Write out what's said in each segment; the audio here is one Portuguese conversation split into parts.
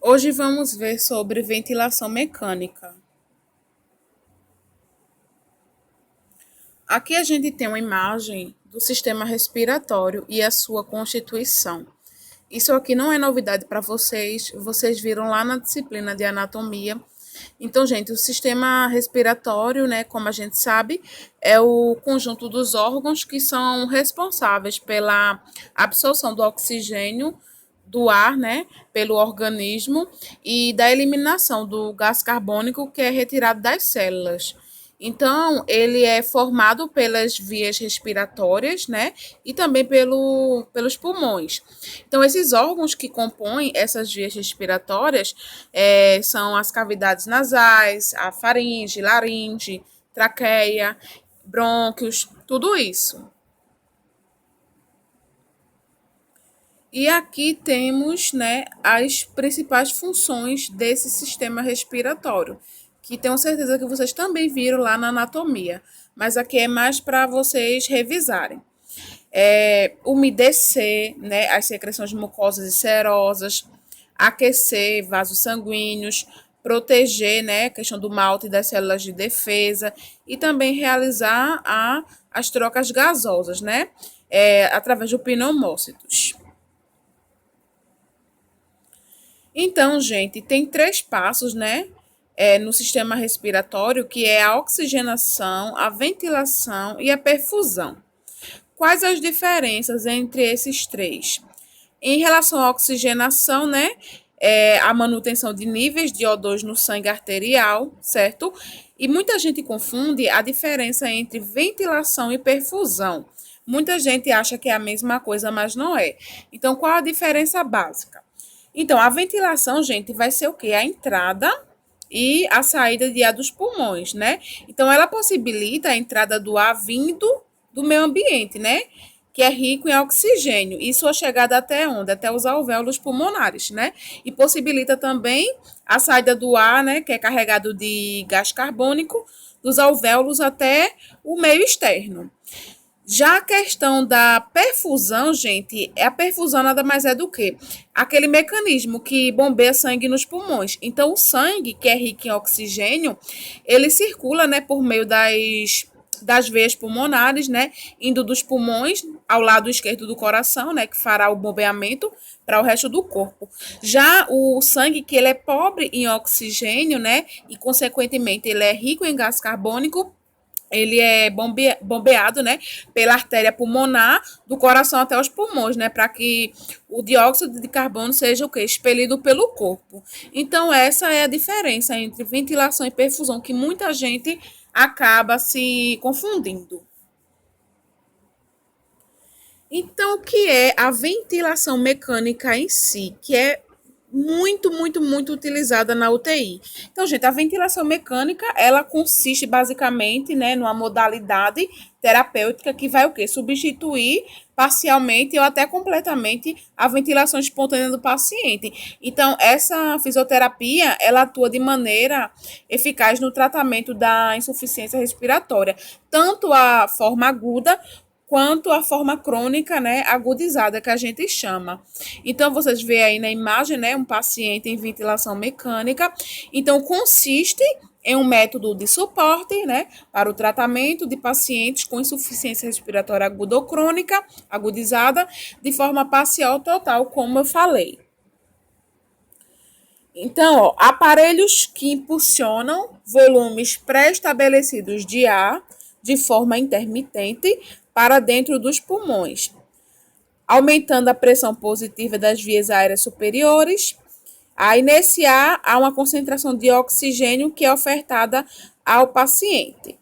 Hoje vamos ver sobre ventilação mecânica. Aqui a gente tem uma imagem do sistema respiratório e a sua constituição. Isso aqui não é novidade para vocês, vocês viram lá na disciplina de anatomia. Então, gente, o sistema respiratório, né, como a gente sabe, é o conjunto dos órgãos que são responsáveis pela absorção do oxigênio do ar, né, pelo organismo e da eliminação do gás carbônico que é retirado das células. Então, ele é formado pelas vias respiratórias, né, e também pelos pulmões. Então, esses órgãos que compõem essas vias respiratórias são as cavidades nasais, a faringe, laringe, traqueia, brônquios, tudo isso. E aqui temos, né, as principais funções desse sistema respiratório, que tenho certeza que vocês também viram lá na anatomia, mas aqui é mais para vocês revisarem. Umedecer, né, as secreções mucosas e serosas, aquecer vasos sanguíneos, proteger, né, a questão do malte e das células de defesa e também realizar as trocas gasosas, né, através do pneumócitos. Então, gente, tem três passos, né? No sistema respiratório, que é a oxigenação, a ventilação e a perfusão. Quais as diferenças entre esses três? Em relação à oxigenação, né? A manutenção de níveis de O2 no sangue arterial, certo? E muita gente confunde a diferença entre ventilação e perfusão. Muita gente acha que é a mesma coisa, mas não é. Então, qual a diferença básica? Então, a ventilação, gente, vai ser o quê? A entrada e a saída de ar dos pulmões, né? Então, ela possibilita a entrada do ar vindo do meio ambiente, né? Que é rico em oxigênio, e sua chegada até onde? Até os alvéolos pulmonares, né? E possibilita também a saída do ar, né? Que é carregado de gás carbônico, dos alvéolos até o meio externo. Já a questão da perfusão, gente, a perfusão nada mais é do que aquele mecanismo que bombeia sangue nos pulmões. Então, o sangue, que é rico em oxigênio, ele circula, né, por meio das veias pulmonares, né, indo dos pulmões ao lado esquerdo do coração, né, que fará o bombeamento para o resto do corpo. Já o sangue, que ele é pobre em oxigênio, né, e consequentemente ele é rico em gás carbônico, ele é bombeado, né, pela artéria pulmonar do coração até os pulmões, né, para que o dióxido de carbono seja o quê? Expelido pelo corpo. Então, essa é a diferença entre ventilação e perfusão, que muita gente acaba se confundindo. Então, o que é a ventilação mecânica em si, que é muito utilizada na UTI. Então, gente, a ventilação mecânica, ela consiste basicamente, né, numa modalidade terapêutica que vai o quê? Substituir parcialmente ou até completamente a ventilação espontânea do paciente. Então, essa fisioterapia, ela atua de maneira eficaz no tratamento da insuficiência respiratória, tanto a forma aguda quanto a forma crônica, né, agudizada, que a gente chama. Então, vocês veem aí na imagem, né, um paciente em ventilação mecânica. Então, consiste em um método de suporte, né, para o tratamento de pacientes com insuficiência respiratória aguda ou crônica, agudizada, de forma parcial ou total, como eu falei. Então, ó, aparelhos que impulsionam volumes pré-estabelecidos de ar de forma intermitente para dentro dos pulmões, aumentando a pressão positiva das vias aéreas superiores. Aí, nesse ar, há uma concentração de oxigênio que é ofertada ao paciente.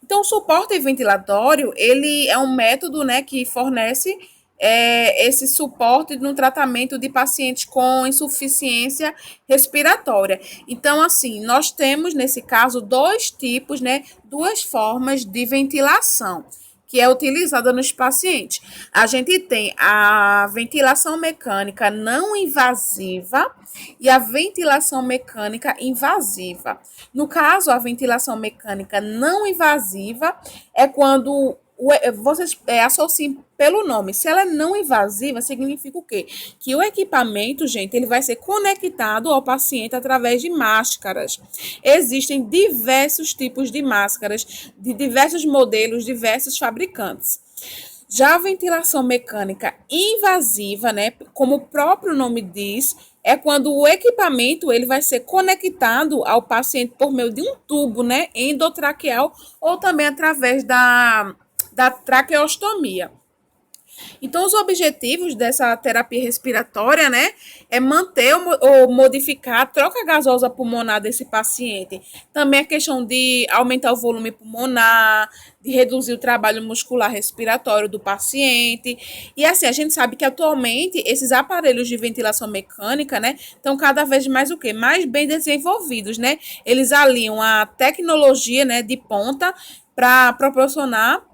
Então, o suporte ventilatório, ele é um método, né, que fornece esse suporte no tratamento de pacientes com insuficiência respiratória. Então, assim, nós temos, nesse caso, dois tipos, né, duas formas de ventilação que é utilizada nos pacientes. A gente tem a ventilação mecânica não invasiva e a ventilação mecânica invasiva. No caso, a ventilação mecânica não invasiva é quando Vocês associem pelo nome. Se ela é não invasiva, significa o quê? Que o equipamento, gente, ele vai ser conectado ao paciente através de máscaras. Existem diversos tipos de máscaras, de diversos modelos, diversos fabricantes. Já a ventilação mecânica invasiva, né, como o próprio nome diz, é quando o equipamento ele vai ser conectado ao paciente por meio de um tubo, né, endotraqueal ou também através da traqueostomia. Então, os objetivos dessa terapia respiratória, né, é manter ou modificar a troca gasosa pulmonar desse paciente. Também a questão de aumentar o volume pulmonar, de reduzir o trabalho muscular respiratório do paciente. E assim, a gente sabe que atualmente esses aparelhos de ventilação mecânica, né, estão cada vez mais o quê? Mais bem desenvolvidos, né? Eles aliam a tecnologia, né, de ponta para proporcionar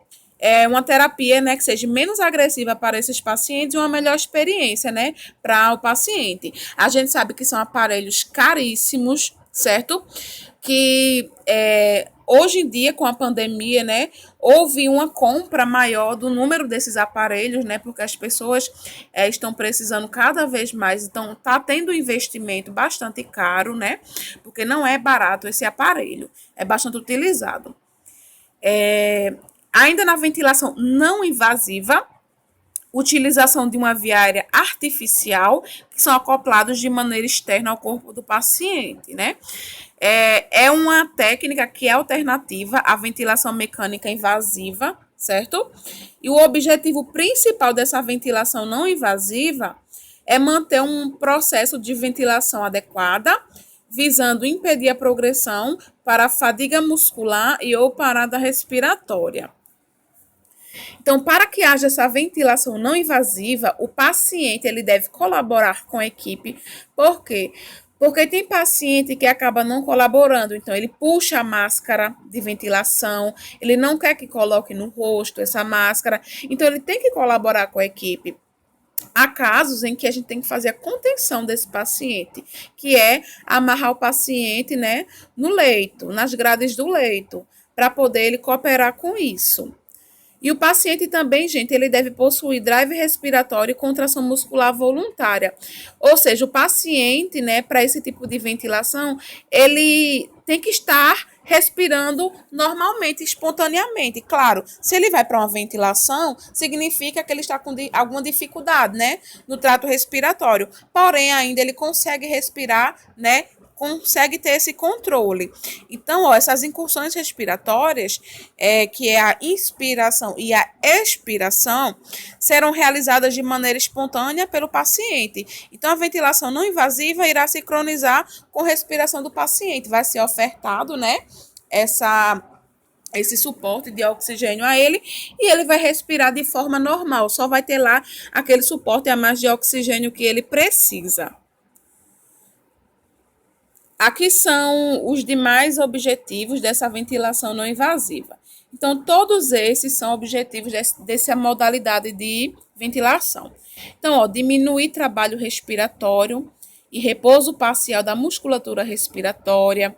uma terapia, né, que seja menos agressiva para esses pacientes e uma melhor experiência, né, para o paciente. A gente sabe que são aparelhos caríssimos, certo? Que hoje em dia, com a pandemia, né, houve uma compra maior do número desses aparelhos, né, porque as pessoas estão precisando cada vez mais, então está tendo um investimento bastante caro, né, porque não é barato esse aparelho, é bastante utilizado. Ainda na ventilação não invasiva, utilização de uma via aérea artificial, que são acoplados de maneira externa ao corpo do paciente, né? É uma técnica que é alternativa à ventilação mecânica invasiva, certo? E o objetivo principal dessa ventilação não invasiva é manter um processo de ventilação adequada, visando impedir a progressão para a fadiga muscular e ou parada respiratória. Então, para que haja essa ventilação não invasiva, o paciente ele deve colaborar com a equipe. Por quê? Porque tem paciente que acaba não colaborando, então ele puxa a máscara de ventilação, ele não quer que coloque no rosto essa máscara, então ele tem que colaborar com a equipe. Há casos em que a gente tem que fazer a contenção desse paciente, que é amarrar o paciente, né, no leito, nas grades do leito, para poder ele cooperar com isso. E o paciente também, gente, ele deve possuir drive respiratório e contração muscular voluntária. Ou seja, o paciente, né, para esse tipo de ventilação, ele tem que estar respirando normalmente, espontaneamente. Claro, se ele vai para uma ventilação, significa que ele está com alguma dificuldade, né, no trato respiratório. Porém, ainda ele consegue respirar, né, consegue ter esse controle. Então, ó, essas incursões respiratórias, que é a inspiração e a expiração, serão realizadas de maneira espontânea pelo paciente. Então, a ventilação não invasiva irá sincronizar com a respiração do paciente. Vai ser ofertado, né, esse suporte de oxigênio a ele e ele vai respirar de forma normal. Só vai ter lá aquele suporte a mais de oxigênio que ele precisa. Aqui são os demais objetivos dessa ventilação não invasiva. Então, todos esses são objetivos dessa modalidade de ventilação. Então, ó, diminuir trabalho respiratório e repouso parcial da musculatura respiratória,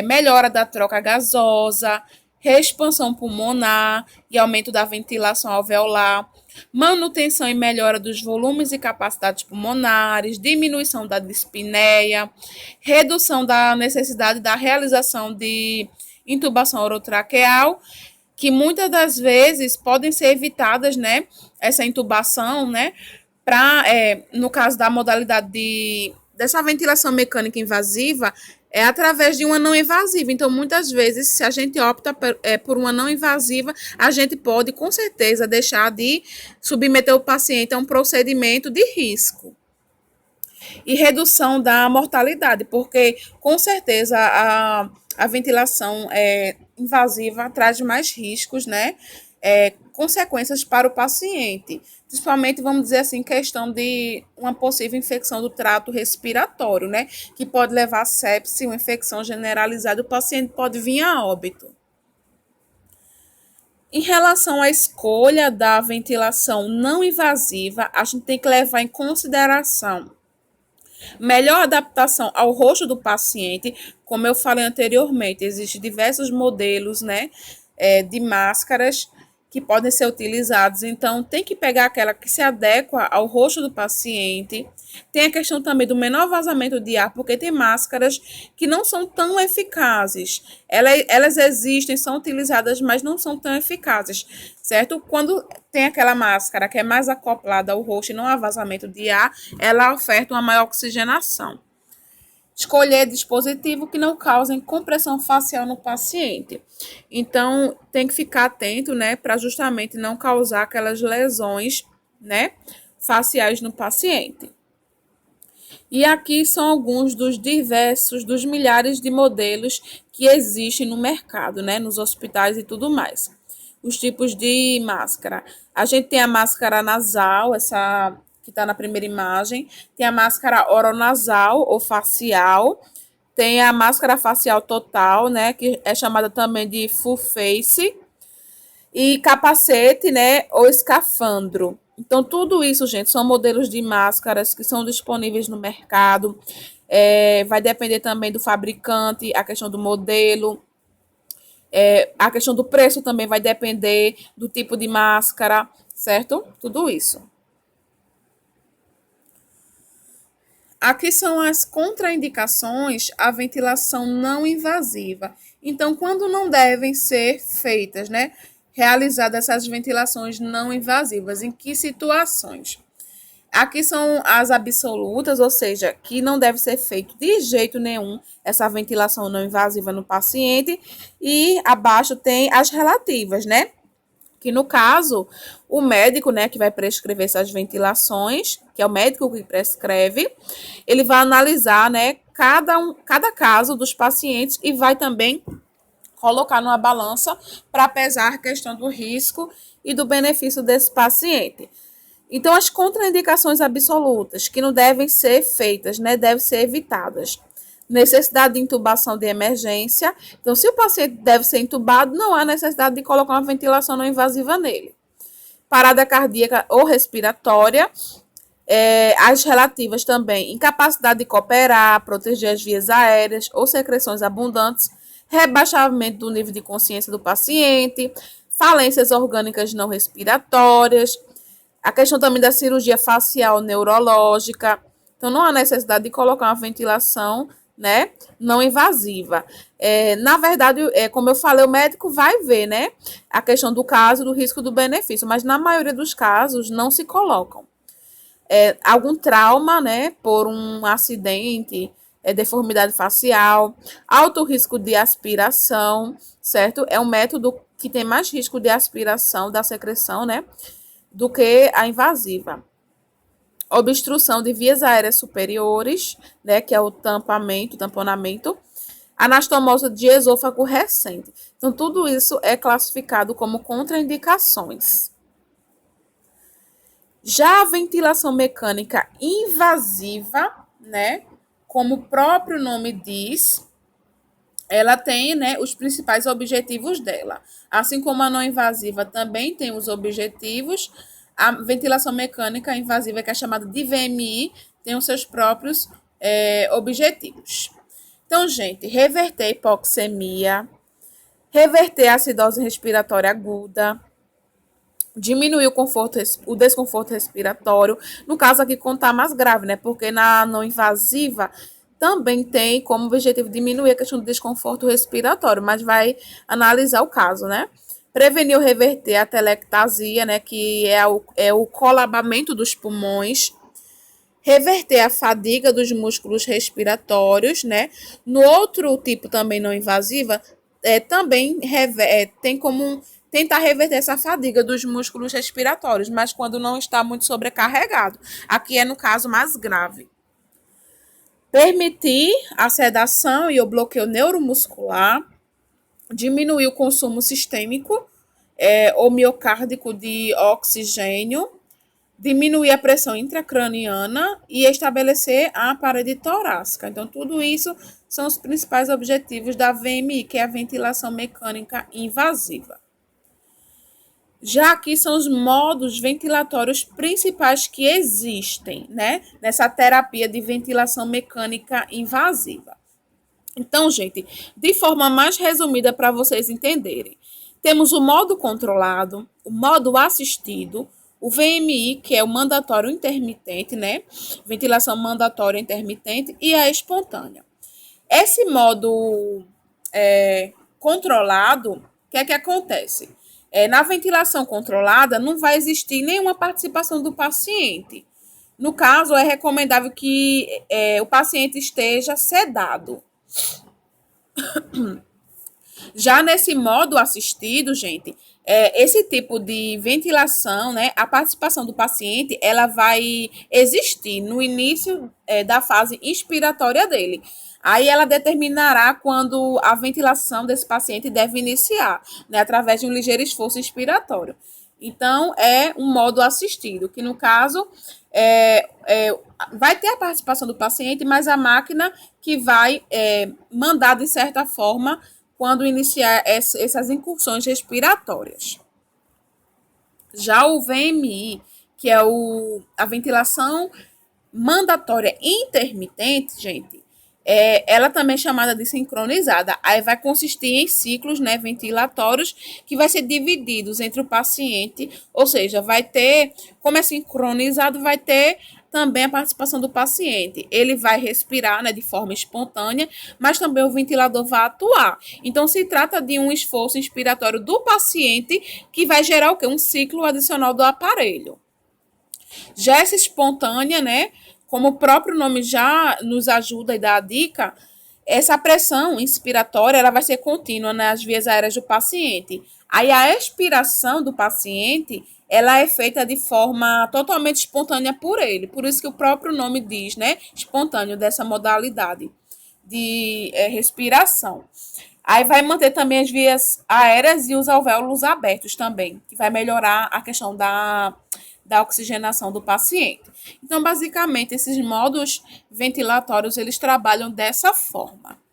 melhora da troca gasosa, reexpansão pulmonar e aumento da ventilação alveolar, manutenção e melhora dos volumes e capacidades pulmonares, diminuição da dispneia, redução da necessidade da realização de intubação orotraqueal, que muitas das vezes podem ser evitadas, né, essa intubação, né, no caso da modalidade dessa ventilação mecânica invasiva, é através de uma não invasiva. Então, muitas vezes, se a gente opta por uma não invasiva, a gente pode, com certeza, deixar de submeter o paciente a um procedimento de risco. E redução da mortalidade, porque, com certeza, a ventilação invasiva traz mais riscos, né? Consequências para o paciente, principalmente, vamos dizer assim, questão de uma possível infecção do trato respiratório, né, que pode levar a sepse, uma infecção generalizada, o paciente pode vir a óbito. Em relação à escolha da ventilação não invasiva, a gente tem que levar em consideração melhor adaptação ao rosto do paciente, como eu falei anteriormente, existem diversos modelos, né, de máscaras que podem ser utilizados. Então, tem que pegar aquela que se adequa ao rosto do paciente. Tem a questão também do menor vazamento de ar, porque tem máscaras que não são tão eficazes. Elas existem, são utilizadas, mas não são tão eficazes, certo? Quando tem aquela máscara que é mais acoplada ao rosto e não há vazamento de ar, ela oferta uma maior oxigenação. Escolher dispositivo que não causem compressão facial no paciente. Então, tem que ficar atento, né, para justamente não causar aquelas lesões, né, faciais no paciente. E aqui são alguns dos milhares de modelos que existem no mercado, né, nos hospitais e tudo mais. Os tipos de máscara. A gente tem a máscara nasal, essa que está na primeira imagem. Tem a máscara oronasal ou facial. Tem a máscara facial total, né, que é chamada também de full face. E capacete, né, ou escafandro. Então, tudo isso, gente, são modelos de máscaras que são disponíveis no mercado. Vai depender também do fabricante, a questão do modelo. A questão do preço também vai depender do tipo de máscara, certo? Tudo isso. Aqui são as contraindicações à ventilação não invasiva. Então, quando não devem ser feitas, né? Realizadas essas ventilações não invasivas, em que situações? Aqui são as absolutas, ou seja, que não deve ser feito de jeito nenhum essa ventilação não invasiva no paciente. E abaixo tem as relativas, né? Que no caso, o médico, né, que vai prescrever essas ventilações, que é o médico que prescreve, ele vai analisar, né, cada caso dos pacientes e vai também colocar numa balança para pesar a questão do risco e do benefício desse paciente. Então, as contraindicações absolutas que não devem ser feitas, né, devem ser evitadas. Necessidade de intubação de emergência. Então, se o paciente deve ser intubado, não há necessidade de colocar uma ventilação não invasiva nele. Parada cardíaca ou respiratória. As relativas também, incapacidade de cooperar, proteger as vias aéreas ou secreções abundantes, rebaixamento do nível de consciência do paciente, falências orgânicas não respiratórias, a questão também da cirurgia facial neurológica. Então, não há necessidade de colocar uma ventilação, né, não invasiva. Na verdade, como eu falei, o médico vai ver, né, a questão do caso, do risco, do benefício, mas na maioria dos casos não se colocam. Algum trauma, né, por um acidente, deformidade facial, alto risco de aspiração, certo? É um método que tem mais risco de aspiração da secreção, né, do que a invasiva. Obstrução de vias aéreas superiores, né, que é o tamponamento, anastomose de esôfago recente. Então, tudo isso é classificado como contraindicações. Já a ventilação mecânica invasiva, né, como o próprio nome diz, ela tem, né, os principais objetivos dela. Assim como a não invasiva também tem os objetivos, a ventilação mecânica invasiva, que é chamada de VMI, tem os seus próprios objetivos. Então, gente, reverter a hipoxemia, reverter a acidose respiratória aguda, diminuir o desconforto respiratório, no caso aqui quando está mais grave, né? Porque na não invasiva também tem como objetivo diminuir a questão do desconforto respiratório, mas vai analisar o caso, né? Prevenir ou reverter a telectasia, né? Que é o colabamento dos pulmões. Reverter a fadiga dos músculos respiratórios, né? No outro tipo também não invasiva, também tem como tentar reverter essa fadiga dos músculos respiratórios, mas quando não está muito sobrecarregado. Aqui é no caso mais grave. Permitir a sedação e o bloqueio neuromuscular, diminuir o consumo sistêmico ou miocárdico de oxigênio, diminuir a pressão intracraniana e estabelecer a parede torácica. Então, tudo isso são os principais objetivos da VMI, que é a ventilação mecânica invasiva. Já aqui são os modos ventilatórios principais que existem, né, nessa terapia de ventilação mecânica invasiva. Então, gente, de forma mais resumida para vocês entenderem, Temos o modo controlado, o modo assistido, o VMI, que é o mandatório intermitente, né? Ventilação mandatória intermitente e a espontânea. Esse modo controlado, o que é que acontece? Na ventilação controlada, não vai existir nenhuma participação do paciente. No caso, é recomendável que o paciente esteja sedado. Já nesse modo assistido, gente, esse tipo de ventilação, né, a participação do paciente, ela vai existir no início da fase inspiratória dele. Aí ela determinará quando a ventilação desse paciente deve iniciar, né, através de um ligeiro esforço inspiratório. Então, é um modo assistido, que no caso vai ter a participação do paciente, mas a máquina que vai mandar, de certa forma, quando iniciar essas incursões respiratórias. Já o VMI, que é a ventilação mandatória intermitente, gente, ela também é chamada de sincronizada. Aí vai consistir em ciclos, né, ventilatórios que vai ser divididos entre o paciente, ou seja, vai ter, como é sincronizado, vai ter também a participação do paciente. Ele vai respirar, né, de forma espontânea, mas também o ventilador vai atuar. Então, se trata de um esforço inspiratório do paciente que vai gerar o quê? Um ciclo adicional do aparelho. Já essa espontânea, né, como o próprio nome já nos ajuda e dá a dica, essa pressão inspiratória ela vai ser contínua nas vias aéreas do paciente. Aí a expiração do paciente ela é feita de forma totalmente espontânea por ele. Por isso que o próprio nome diz, né, espontâneo dessa modalidade de respiração. Aí vai manter também as vias aéreas e os alvéolos abertos também, que vai melhorar a questão da oxigenação do paciente. Então, basicamente, esses modos ventilatórios, eles trabalham dessa forma.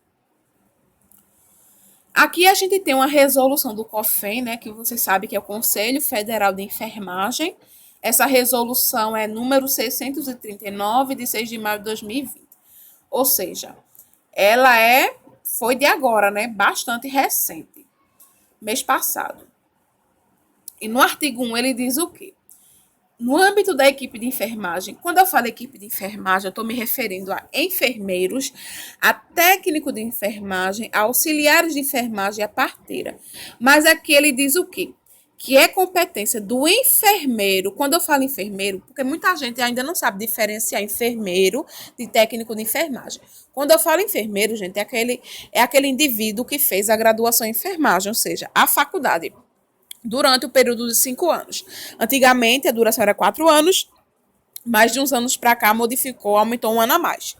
Aqui a gente tem uma resolução do COFEN, né, que você sabe que é o Conselho Federal de Enfermagem. Essa resolução é número 639, de 6 de maio de 2020. Ou seja, ela foi de agora, né, bastante recente, mês passado. E no artigo 1 ele diz o quê? No âmbito da equipe de enfermagem, quando eu falo equipe de enfermagem, eu estou me referindo a enfermeiros, a técnico de enfermagem, a auxiliares de enfermagem e a parteira. Mas aqui ele diz o quê? Que é competência do enfermeiro. Quando eu falo enfermeiro, porque muita gente ainda não sabe diferenciar enfermeiro de técnico de enfermagem. Quando eu falo enfermeiro, gente, é aquele indivíduo que fez a graduação em enfermagem, ou seja, a faculdade, durante o período de 5 anos. Antigamente, a duração era 4 anos, mas de uns anos para cá modificou, aumentou um ano a mais.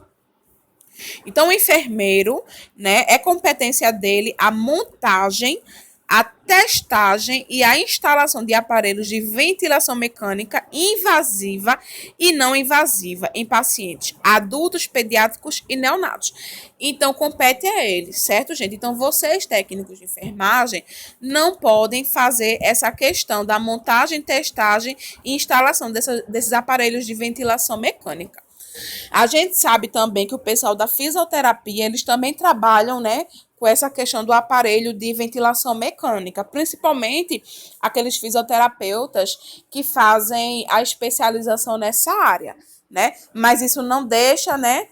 Então, o enfermeiro, né, é competência dele a montagem, a testagem e a instalação de aparelhos de ventilação mecânica invasiva e não invasiva em pacientes adultos, pediátricos e neonatos. Então, compete a ele, certo, gente? Então, vocês, técnicos de enfermagem, não podem fazer essa questão da montagem, testagem e instalação desses aparelhos de ventilação mecânica. A gente sabe também que o pessoal da fisioterapia, eles também trabalham, né, com essa questão do aparelho de ventilação mecânica, principalmente aqueles fisioterapeutas que fazem a especialização nessa área, né? Mas isso não deixa, né,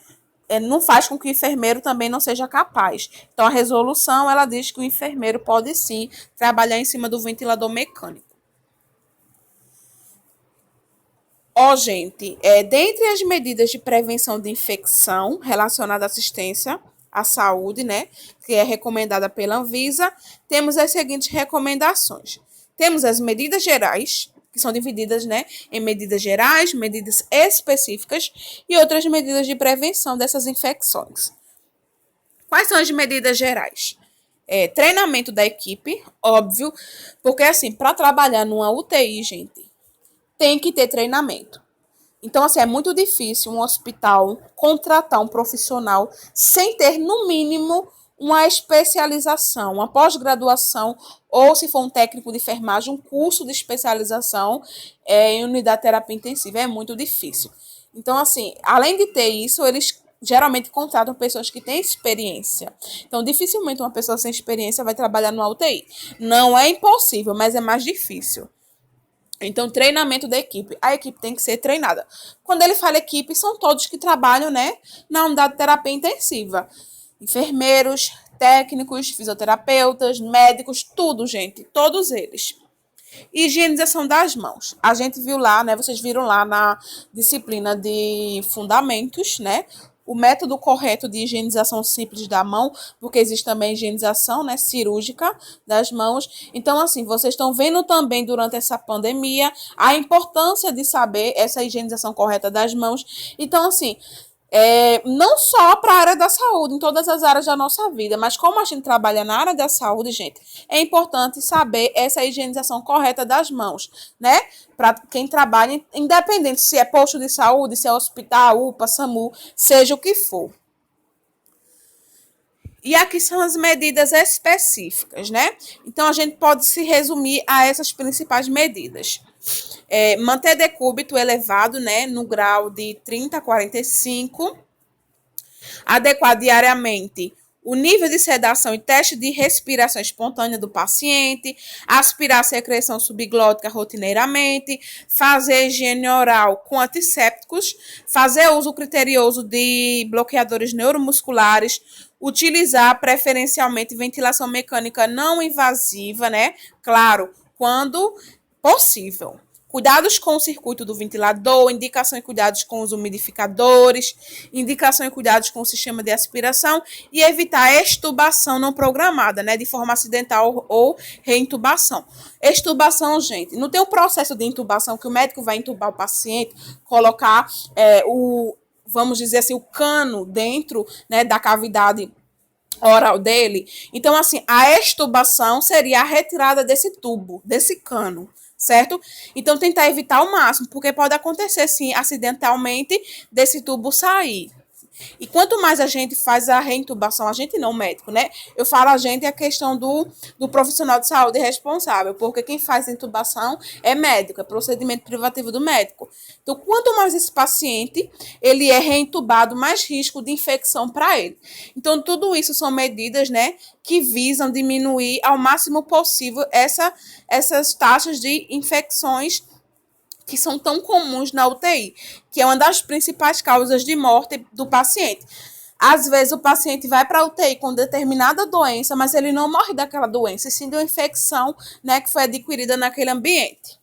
não faz com que o enfermeiro também não seja capaz. Então, a resolução, ela diz que o enfermeiro pode sim trabalhar em cima do ventilador mecânico. Gente, dentre as medidas de prevenção de infecção relacionada à assistência à saúde, né, que é recomendada pela Anvisa, temos as seguintes recomendações. Temos as medidas gerais, que são divididas, né, em medidas gerais, medidas específicas e outras medidas de prevenção dessas infecções. Quais são as medidas gerais? Treinamento da equipe, óbvio, porque assim, para trabalhar numa UTI, gente, tem que ter treinamento. Então, assim, é muito difícil um hospital contratar um profissional sem ter, no mínimo, uma especialização, uma pós-graduação, ou, se for um técnico de enfermagem, um curso de especialização em unidade de terapia intensiva. É muito difícil. Então, assim, além de ter isso, eles geralmente contratam pessoas que têm experiência. Então, dificilmente uma pessoa sem experiência vai trabalhar numa UTI. Não é impossível, mas é mais difícil. Então, treinamento da equipe. A equipe tem que ser treinada. Quando ele fala equipe, são todos que trabalham, né, na unidade de terapia intensiva. Enfermeiros, técnicos, fisioterapeutas, médicos, tudo, gente. Todos eles. Higienização das mãos. A gente viu lá, né? Vocês viram lá na disciplina de fundamentos, né? O método correto de higienização simples da mão, porque existe também higienização, né, cirúrgica das mãos. Então, assim, vocês estão vendo também durante essa pandemia a importância de saber essa higienização correta das mãos. Então, assim, não só para a área da saúde, em todas as áreas da nossa vida, mas como a gente trabalha na área da saúde, gente, é importante saber essa higienização correta das mãos, né? Para quem trabalha, independente se é posto de saúde, se é hospital, UPA, SAMU, seja o que for. E aqui são as medidas específicas, né? Então, a gente pode se resumir a essas principais medidas. Manter decúbito elevado, né, no grau de 30 a 45. Adequar diariamente o nível de sedação e teste de respiração espontânea do paciente, aspirar a secreção subglótica rotineiramente, fazer higiene oral com antissépticos, fazer uso criterioso de bloqueadores neuromusculares, utilizar preferencialmente ventilação mecânica não invasiva, né? Claro, quando possível. Cuidados com o circuito do ventilador, indicação e cuidados com os umidificadores, indicação e cuidados com o sistema de aspiração e evitar a extubação não programada, né, de forma acidental ou reintubação. Extubação, gente, não tem um processo de intubação que o médico vai intubar o paciente, colocar vamos dizer assim, o cano dentro, né, da cavidade oral dele. Então, assim, a extubação seria a retirada desse tubo, desse cano, certo? Então, tentar evitar ao máximo, porque pode acontecer, sim, acidentalmente, desse tubo sair. E quanto mais a gente faz a reintubação, a gente não, médico, né? Eu falo a gente é a questão do profissional de saúde responsável, porque quem faz a intubação é médico, é procedimento privativo do médico. Então, quanto mais esse paciente, ele é reintubado, mais risco de infecção para ele. Então, tudo isso são medidas, né, que visam diminuir ao máximo possível essas taxas de infecções que são tão comuns na UTI, que é uma das principais causas de morte do paciente. Às vezes o paciente vai para a UTI com determinada doença, mas ele não morre daquela doença, e sim de uma infecção, né, que foi adquirida naquele ambiente.